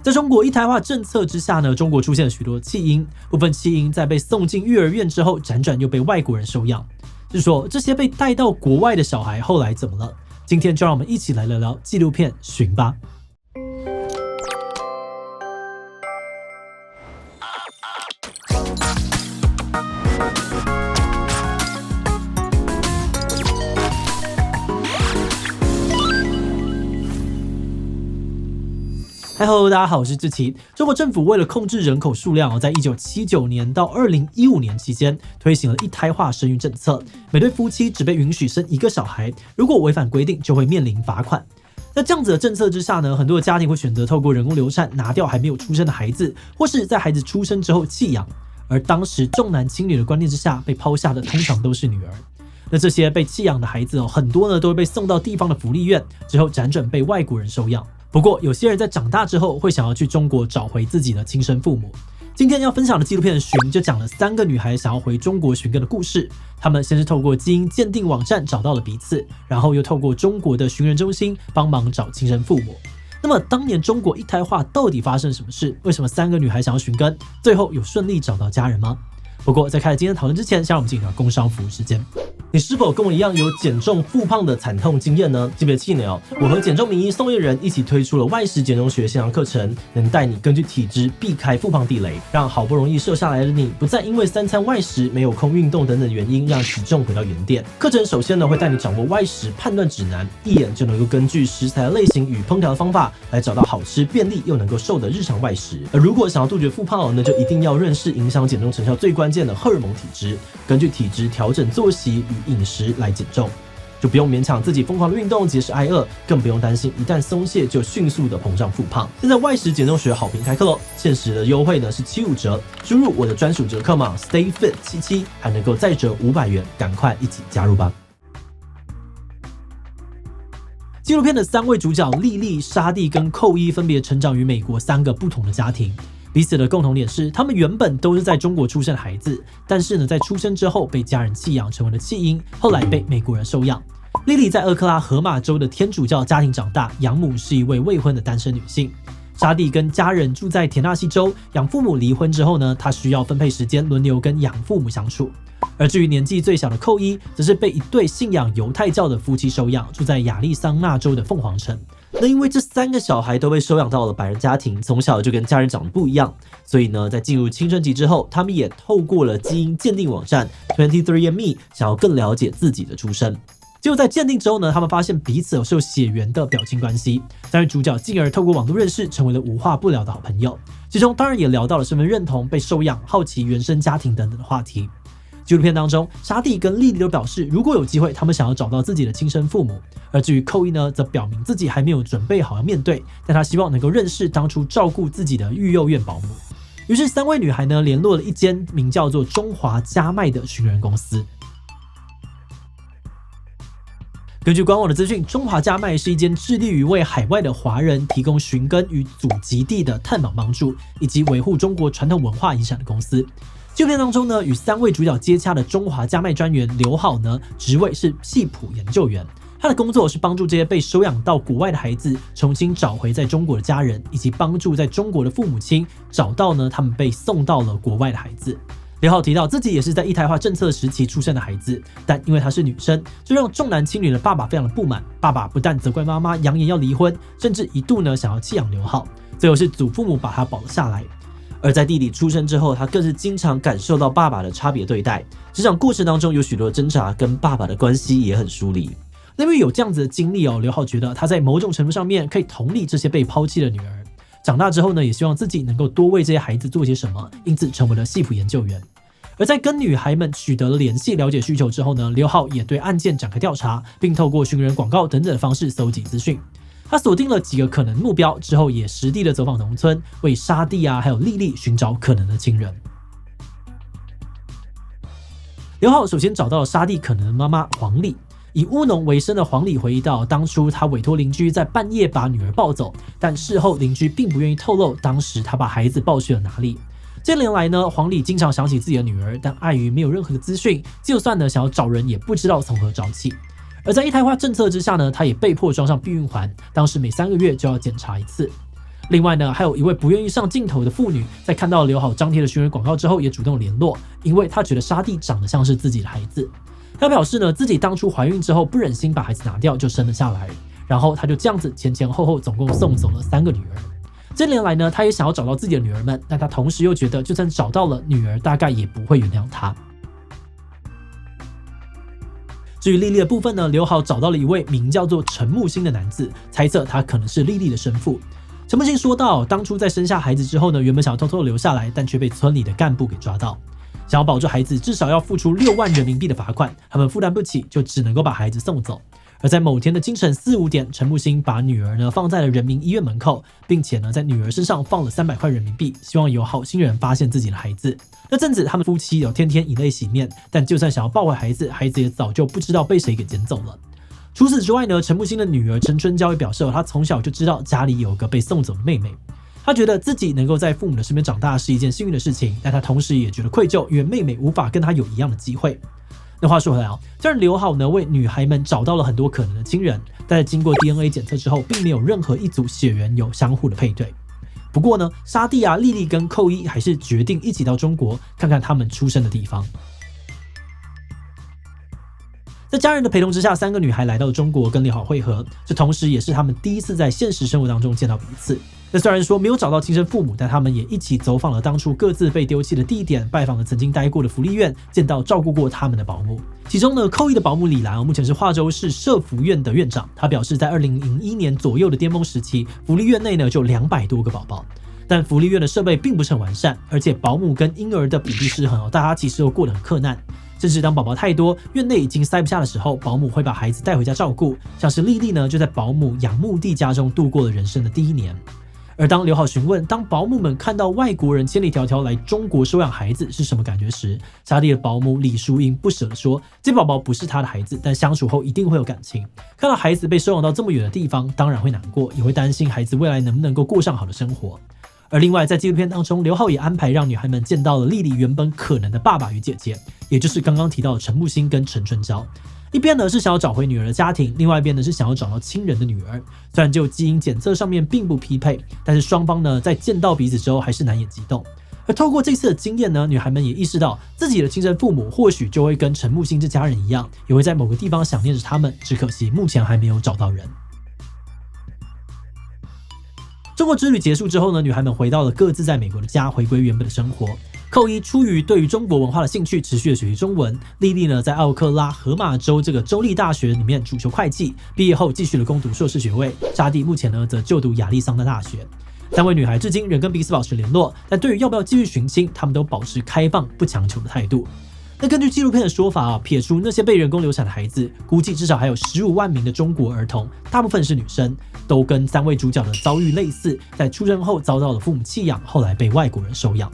在中国一胎化政策之下呢，中国出现了许多弃婴，部分弃婴在被送进幼儿园之后，辗转又被外国人收养。是说这些被带到国外的小孩后来怎么了？今天就让我们一起来聊聊纪录片《寻》吧。Hello， 大家好，我是志奇。中国政府为了控制人口数量，在1979年到2015年期间推行了一胎化生育政策，每对夫妻只被允许生一个小孩，如果违反规定就会面临罚款。在这样子的政策之下呢，很多的家庭会选择透过人工流产拿掉还没有出生的孩子，或是在孩子出生之后弃养。而当时重男轻女的观念之下，被抛下的通常都是女儿。那这些被弃养的孩子很多呢都会被送到地方的福利院，之后辗转被外国人收养。不过有些人在长大之后会想要去中国找回自己的亲生父母。今天要分享的纪录片《寻》就讲了3个女孩想要回中国寻根的故事。她们先是透过基因鉴定网站找到了彼此，然后又透过中国的寻人中心帮忙找亲生父母。那么当年中国一胎化到底发生什么事？为什么3个女孩想要寻根，最后有顺利找到家人吗？不过在开始今天的讨论之前，先让我们进入工商服务时间。你是否跟我一样有减重复胖的惨痛经验呢？记别气馁哦！我和减重名医宋叶人一起推出了外食减重学线上课程，能带你根据体质避开复胖地雷，让好不容易瘦下来的你不再因为3餐外食、没有空运动等等原因让体重回到原点。课程首先呢会带你掌握外食判断指南，一眼就能够根据食材的类型与烹调的方法来找到好吃、便利又能够瘦的日常外食。而如果想要杜绝复胖那就一定要认识影响减重成效最关键的荷尔蒙体质，根据体质调整作息与饮食来减重，就不用勉强自己疯狂的运动节食挨饿，更不用担心一旦松懈就迅速的膨胀复胖。现在外食减重学好评开课咯，限时的优惠呢是75折，输入我的专属折扣码 STAYFIT77 还能够再折500元，赶快一起加入吧。纪录片的3位主角莉莉、沙蒂跟寇伊分别成长于美国3个不同的家庭。彼此的共同点是，他们原本都是在中国出生的孩子，但是呢，在出生之后被家人弃养，成为了弃婴，后来被美国人收养。莉莉在俄克拉荷马州的天主教家庭长大，养母是一位未婚的单身女性。沙蒂跟家人住在田纳西州，养父母离婚之后呢，她需要分配时间轮流跟养父母相处。而至于年纪最小的寇伊，则是被一对信仰犹太教的夫妻收养，住在亚利桑那州的凤凰城。那因为这3个小孩都被收养到了白人家庭，从小就跟家人长得不一样，所以呢，在进入青春期之后，他们也透过了基因鉴定网站 23andMe 想要更了解自己的出身。结果在鉴定之后呢，他们发现彼此是有血缘的表亲关系。3位主角进而透过网络认识，成为了无话不聊的好朋友。其中当然也聊到了身份认同、被收养、好奇原生家庭等等的话题。纪录片当中，沙蒂跟莉莉都表示，如果有机会，他们想要找到自己的亲生父母。而至于寇伊呢，则表明自己还没有准备好要面对，但他希望能够认识当初照顾自己的育幼院保姆。于是3位女孩呢，联络了一间名叫做中华家迈的寻人公司。根据官网的资讯，中华家迈是一间致力于为海外的华人提供寻根与祖籍地的探访帮助，以及维护中国传统文化遗产的公司。纪录片当中呢，与3位主角接洽的中华家迈专员刘浩呢，职位是系谱研究员。他的工作是帮助这些被收养到国外的孩子重新找回在中国的家人，以及帮助在中国的父母亲找到呢他们被送到了国外的孩子。刘浩提到自己也是在一胎化政策时期出生的孩子，但因为她是女生，就让重男轻女的爸爸非常的不满。爸爸不但责怪妈妈，扬言要离婚，甚至一度呢想要弃养刘浩，最后是祖父母把他保了下来。而在弟弟出生之后，他更是经常感受到爸爸的差别对待。成长过程当中有许多挣扎，跟爸爸的关系也很疏离。因为有这样子的经历刘浩觉得他在某种程度上面可以同理这些被抛弃的女儿。长大之后呢，也希望自己能够多为这些孩子做些什么，因此成为了系谱研究员。而在跟女孩们取得了联系、了解需求之后呢，刘浩也对案件展开调查，并透过寻人广告等等的方式搜集资讯。他锁定了几个可能目标之后，也实地的走访农村，为沙蒂还有莉莉寻找可能的亲人。刘浩首先找到了沙蒂可能的妈妈黄丽。以务农为生的黄丽回忆到，当初他委托邻居在半夜把女儿抱走，但事后邻居并不愿意透露当时他把孩子抱去了哪里。这年来呢，黄丽经常想起自己的女儿，但碍于没有任何的资讯，就算呢想要找人，也不知道从何找起。而在一胎化政策之下呢，他也被迫装上避孕环，当时每3个月就要检查一次。另外呢，还有一位不愿意上镜头的妇女，在看到刘好张贴的寻人广告之后，也主动联络，因为她觉得沙地长得像是自己的孩子。她表示呢，自己当初怀孕之后不忍心把孩子拿掉，就生了下来，然后她就这样子前前后后总共送走了3个女儿。这年来呢，她也想要找到自己的女儿们，但她同时又觉得，就算找到了女儿，大概也不会原谅她。至于莉莉的部分呢，刘好找到了一位名叫做陈木星的男子，猜测他可能是莉莉的生父。陈木星说到，当初在生下孩子之后呢，原本想要偷偷留下来，但却被村里的干部给抓到，想要保住孩子，至少要付出6万人民币的罚款，他们负担不起，就只能够把孩子送走。而在某天的清晨4、5点，陈木星把女儿呢放在了人民医院门口，并且呢在女儿身上放了300块人民币，希望有好心人发现自己的孩子。那阵子他们夫妻有天天以泪洗面，但就算想要抱回孩子，孩子也早就不知道被谁给捡走了。除此之外呢，陈木星的女儿陈春娇也表示，她从小就知道家里有个被送走的妹妹。她觉得自己能够在父母的身边长大是一件幸运的事情，但她同时也觉得愧疚，因为妹妹无法跟她有一样的机会。那话说回来虽然刘好呢为女孩们找到了很多可能的亲人，但在经过 DNA 检测之后，并没有任何一组血缘有相互的配对。不过呢，沙地莉莉跟寇伊还是决定一起到中国看看他们出生的地方。在家人的陪同之下，3个女孩来到中国跟刘好会合，这同时也是他们第一次在现实生活当中见到彼此。那虽然说没有找到亲生父母，但他们也一起走访了当初各自被丢弃的地点，拜访了曾经待过的福利院，见到照顾过他们的保姆。其中呢，寇伊的保姆李兰目前是化州市社福院的院长，他表示在2001年左右的巅峰时期，福利院内呢就200多个宝宝。但福利院的设备并不是很完善，而且保姆跟婴儿的比例失衡，大家其实都过得很困难。甚至当宝宝太多，院内已经塞不下的时候，保姆会把孩子带回家照顾。像是莉莉呢，就在保姆养慕地家中度过了人生的第1年。而当刘好询问，当保姆们看到外国人千里迢迢来中国收养孩子是什么感觉时，沙地的保姆李淑英不舍地说，这宝宝不是他的孩子，但相处后一定会有感情。看到孩子被收养到这么远的地方，当然会难过，也会担心孩子未来能不能够过上好的生活。而另外在纪录片当中，刘浩也安排让女孩们见到了莉莉原本可能的爸爸与姐姐，也就是刚刚提到的陈木星跟陈春娇。一边呢是想要找回女儿的家庭，另外一边呢是想要找到亲人的女儿。虽然就基因检测上面并不匹配，但是双方呢在见到彼此之后还是难掩激动。而透过这次的经验呢，女孩们也意识到自己的亲生父母或许就会跟陈木星这家人一样，也会在某个地方想念着他们，只可惜目前还没有找到人。中国之旅结束之后呢，女孩们回到了各自在美国的家，回归原本的生活。寇伊出于对于中国文化的兴趣，持续的学习中文。莉莉呢，在奥克拉荷马州这个州立大学里面主修会计，毕业后继续了攻读硕士学位。沙地目前呢，则就读亚利桑那大学。3位女孩至今仍跟彼此保持联络，但对于要不要继续寻亲，她们都保持开放不强求的态度。那根据纪录片的说法撇除那些被人工流产的孩子，估计至少还有15万名的中国儿童，大部分是女生，都跟3位主角的遭遇类似，在出生后遭到了父母弃养，后来被外国人收养。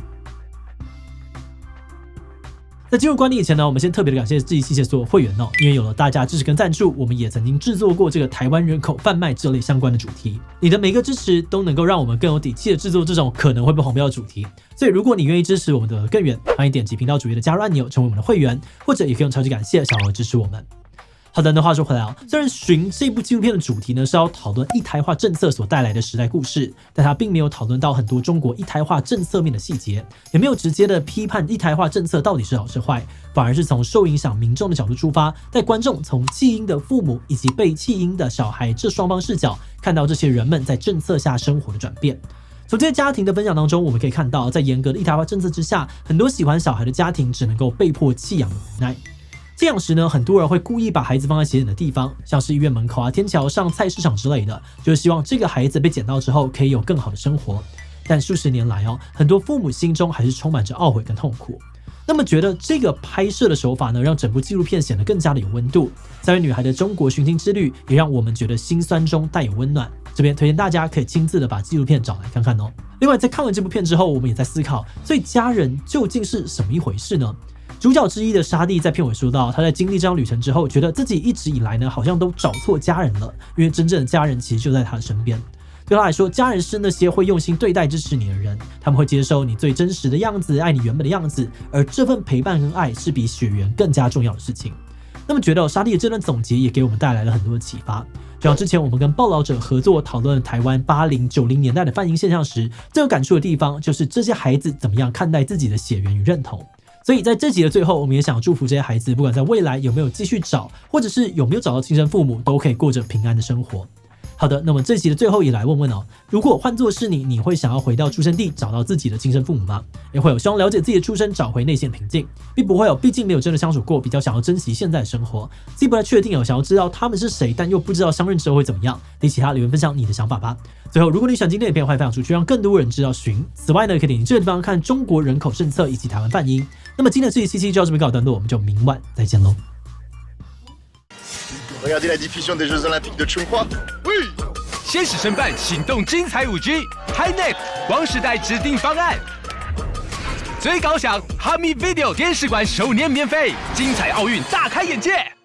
在进入观点以前呢，我们先特别的感谢志毅器械所有会员因为有了大家支持跟赞助，我们也曾经制作过这个台湾人口贩卖这类相关的主题。你的每个支持都能够让我们更有底气的制作这种可能会被黄标的主题。所以如果你愿意支持我们的更远，欢迎点击频道主页的加入按钮，成为我们的会员，或者也可以用超级感谢小额支持我们。好的，那话说回来虽然《寻》这部纪录片的主题呢是要讨论一胎化政策所带来的时代故事，但它并没有讨论到很多中国一胎化政策面的细节，也没有直接的批判一胎化政策到底是好是坏，反而是从受影响民众的角度出发，带观众从弃婴的父母以及被弃婴的小孩这双方视角，看到这些人们在政策下生活的转变。从这些家庭的分享当中，我们可以看到，在严格的一胎化政策之下，很多喜欢小孩的家庭只能够被迫弃养的无奈。弃养时呢，很多人会故意把孩子放在显眼的地方，像是医院门口天桥上、菜市场之类的，就是希望这个孩子被捡到之后可以有更好的生活。但数十年来很多父母心中还是充满着懊悔跟痛苦。那么觉得这个拍摄的手法呢，让整部纪录片显得更加的有温度。3位女孩的中国寻亲之旅，也让我们觉得心酸中带有温暖。这边推荐大家可以亲自的把纪录片找来看看另外，在看完这部片之后，我们也在思考，所以家人究竟是什么一回事呢？主角之一的沙地在片尾说到，他在经历这趟旅程之后，觉得自己一直以来呢，好像都找错家人了，因为真正的家人其实就在他的身边。对他来说，家人是那些会用心对待支持你的人，他们会接受你最真实的样子，爱你原本的样子，而这份陪伴跟爱是比血缘更加重要的事情。那那么觉得沙莉的这段总结也给我们带来了很多的启发。就像之前我们跟报道者合作讨论台湾80、90年代的泛婴现象时，最有感触的地方就是这些孩子怎么样看待自己的血缘与认同。所以在这集的最后，我们也想祝福这些孩子，不管在未来有没有继续找，或者是有没有找到亲生父母，都可以过着平安的生活。好的，那么这集的最后也来问问哦，如果换作是你，你会想要回到出生地找到自己的亲生父母吗？也会有希望了解自己的出生，找回内心的平静，并不会有，毕竟没有真的相处过，比较想要珍惜现在的生活，自己不太确定想要知道他们是谁，但又不知道相认之后会怎么样。给其他留言分享你的想法吧。最后，如果你喜欢今天的影片，欢迎分享出去，让更多人知道寻。此外呢，可以点击这个地方看中国人口政策以及台湾泛婴。那么今天的这期就到这边告一段落，我们就明晚再见喽。Regardez la diffusion des Jeux Olympiques de Chongqing. Oui， 先使申办行动精彩5G HiNet 光时代指定方案，最高享哈密 Video 电视馆首年免费，精彩奥运大开眼界。